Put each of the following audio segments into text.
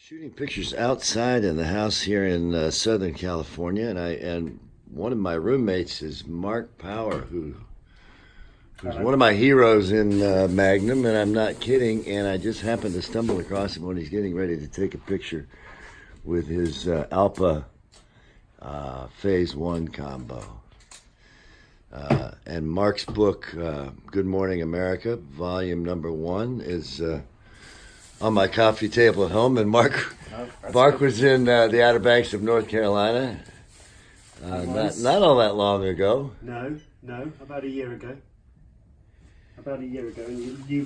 Shooting pictures outside in the house here in Southern California, and one of my roommates is Mark Power, who's one of my heroes in Magnum, and I'm not kidding. And I just happened to stumble across him when he's getting ready to take a picture with his Alpha Phase 1 combo. And Mark's book, Good Morning America, volume number 1, is on my coffee table at home. And Mark was in the Outer Banks of North Carolina not all that long ago. No, about a year ago. And you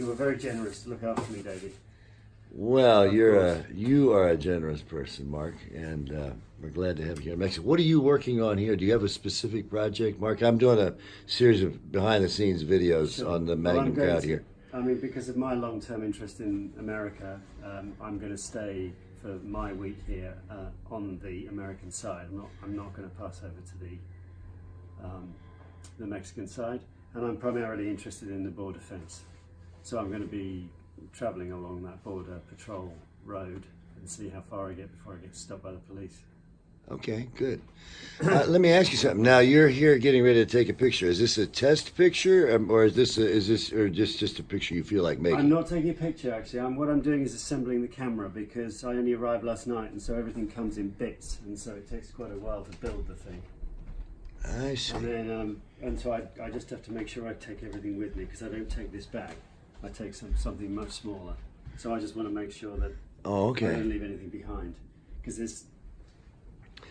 were very generous to look after me, David. Well, you are a generous person, Mark, and we're glad to have you here in Mexico. What are you working on here? Do you have a specific project, Mark? I'm doing a series of behind-the-scenes videos on the Magnum crowd here. Because of my long-term interest in America, I'm going to stay for my week here on the American side. I'm not going to pass over to the Mexican side, and I'm primarily interested in the border fence. So I'm going to be travelling along that border patrol road and see how far I get before I get stopped by the police. Okay, good. Let me ask you something. Now you're here getting ready to take a picture. Is this a test picture, or is this just a picture you feel like making? I'm not taking a picture actually. What I'm doing is assembling the camera because I only arrived last night, and so everything comes in bits, and so it takes quite a while to build the thing. I see. And so I just have to make sure I take everything with me because I don't take this bag. I take something much smaller. So I just want to make sure that I don't leave anything behind because there's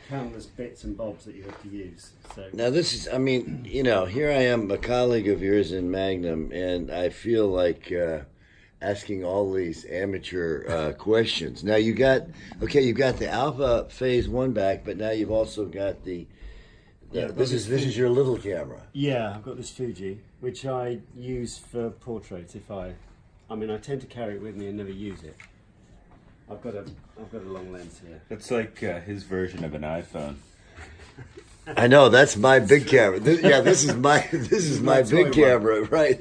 countless bits and bobs that you have to use. So now this is, here I am, a colleague of yours in Magnum, and I feel like asking all these amateur questions. Now you've got the Alpha Phase 1 back, but now you've also got this is your little camera. Yeah, I've got this Fuji, which I use for portraits. I tend to carry it with me and never use it. I've got a long lens here. It's like his version of an iPhone. I know, that's my big camera. This is my big camera, right?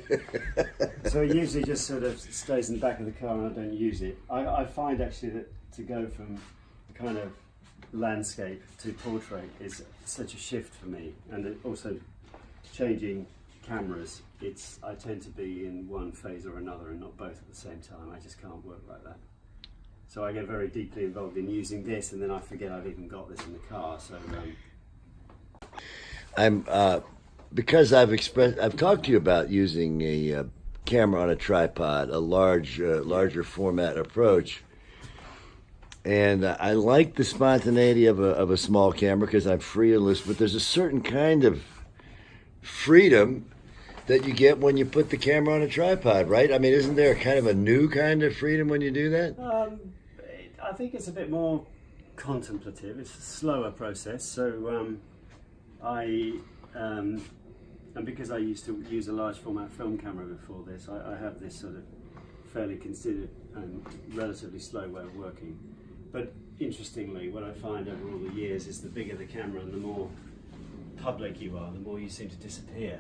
So it usually just sort of stays in the back of the car and I don't use it. I find actually that to go from the kind of landscape to portrait is such a shift for me, and also changing cameras. I tend to be in one phase or another and not both at the same time. I just can't work like that. So I get very deeply involved in using this, and then I forget I've even got this in the car. So because I've talked to you about using a camera on a tripod, a larger format approach, and I like the spontaneity of a small camera because I'm free and loose. But there's a certain kind of freedom that you get when you put the camera on a tripod, right? Isn't there kind of a new kind of freedom when you do that? I think it's a bit more contemplative. It's a slower process. So and because I used to use a large format film camera before this, I have this sort of fairly considered and relatively slow way of working. But interestingly, what I find over all the years is the bigger the camera and the more public you are, the more you seem to disappear.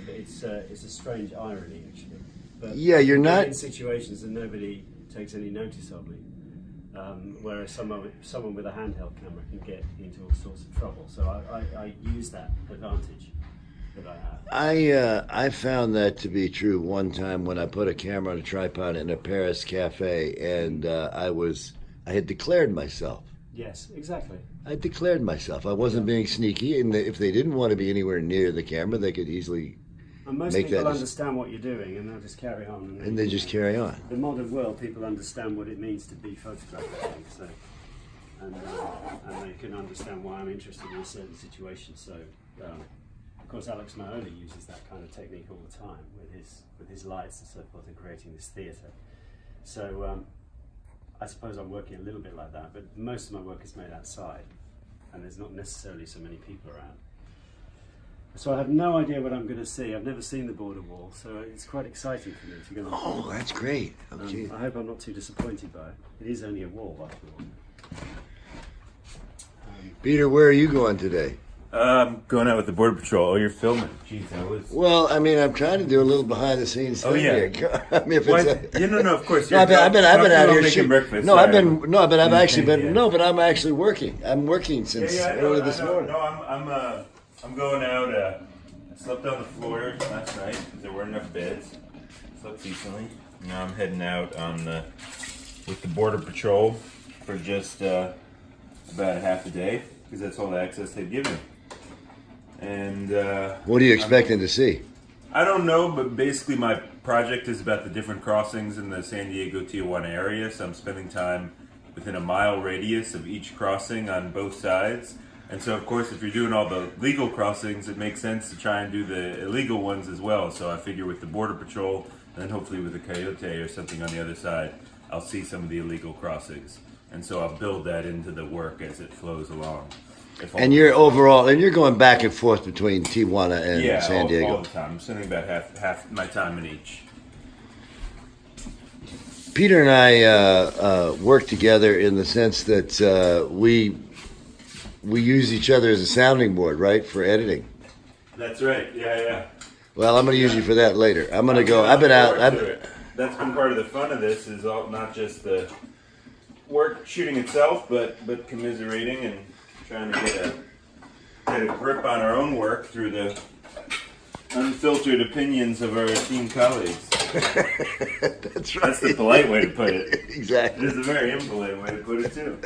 It's a strange irony, actually. But you're not in situations and nobody takes any notice of me. Whereas someone with a handheld camera can get into all sorts of trouble. So I use that advantage that I have. I found that to be true one time when I put a camera on a tripod in a Paris cafe, and I had declared myself. Yes, exactly. I declared myself. I wasn't being sneaky, and if they didn't want to be anywhere near the camera, they could easily and most make people that understand what you're doing, and they'll just carry on. And they just carry on. The modern world, people understand what it means to be photographed, I think, so, and they can understand why I'm interested in a certain situation. So, of course, Alex Mahoney uses that kind of technique all the time with his lights and so forth, and creating this theatre. So, I suppose I'm working a little bit like that, but most of my work is made outside, and there's not necessarily so many people around. So I have no idea what I'm going to see. I've never seen the border wall, so it's quite exciting for me to go. Oh, that's great. Okay. I hope I'm not too disappointed by it. It is only a wall, after all. Peter, where are you going today? Going out with the Border Patrol. Oh, you're filming. Jeez, I was. Well, I mean, I'm trying to do a little behind the scenes thing Oh, yeah. here. I mean, if What? it's No, of course. no, I've been out here making shooting. breakfast. No, Sorry. but I've actually been Yeah. no, but I'm actually working. I'm working since I know, early this morning. No, I'm going out. I slept on the floor last night because there weren't enough beds. Slept decently. Now I'm heading out on with the Border Patrol for just about half a day because that's all the access they've given. And What are you expecting to see? I don't know, but basically my project is about the different crossings in the San Diego-Tijuana area, so I'm spending time within a mile radius of each crossing on both sides. And so, of course, if you're doing all the legal crossings, it makes sense to try and do the illegal ones as well. So I figure with the Border Patrol, and then hopefully with a coyote or something on the other side, I'll see some of the illegal crossings. And so I'll build that into the work as it flows along. And you're going back and forth between Tijuana and San Diego. all the time. I'm spending about half my time in each. Peter and I work together in the sense that we use each other as a sounding board, right, for editing. That's right. Yeah. Well, I'm going to use you for that later. I'm going to go. I've been out. That's been part of the fun of this is not just the work shooting itself, but commiserating and trying to get a grip on our own work through the unfiltered opinions of our esteemed colleagues. That's right. That's the polite way to put it. Exactly. It is a very impolite way to put it too.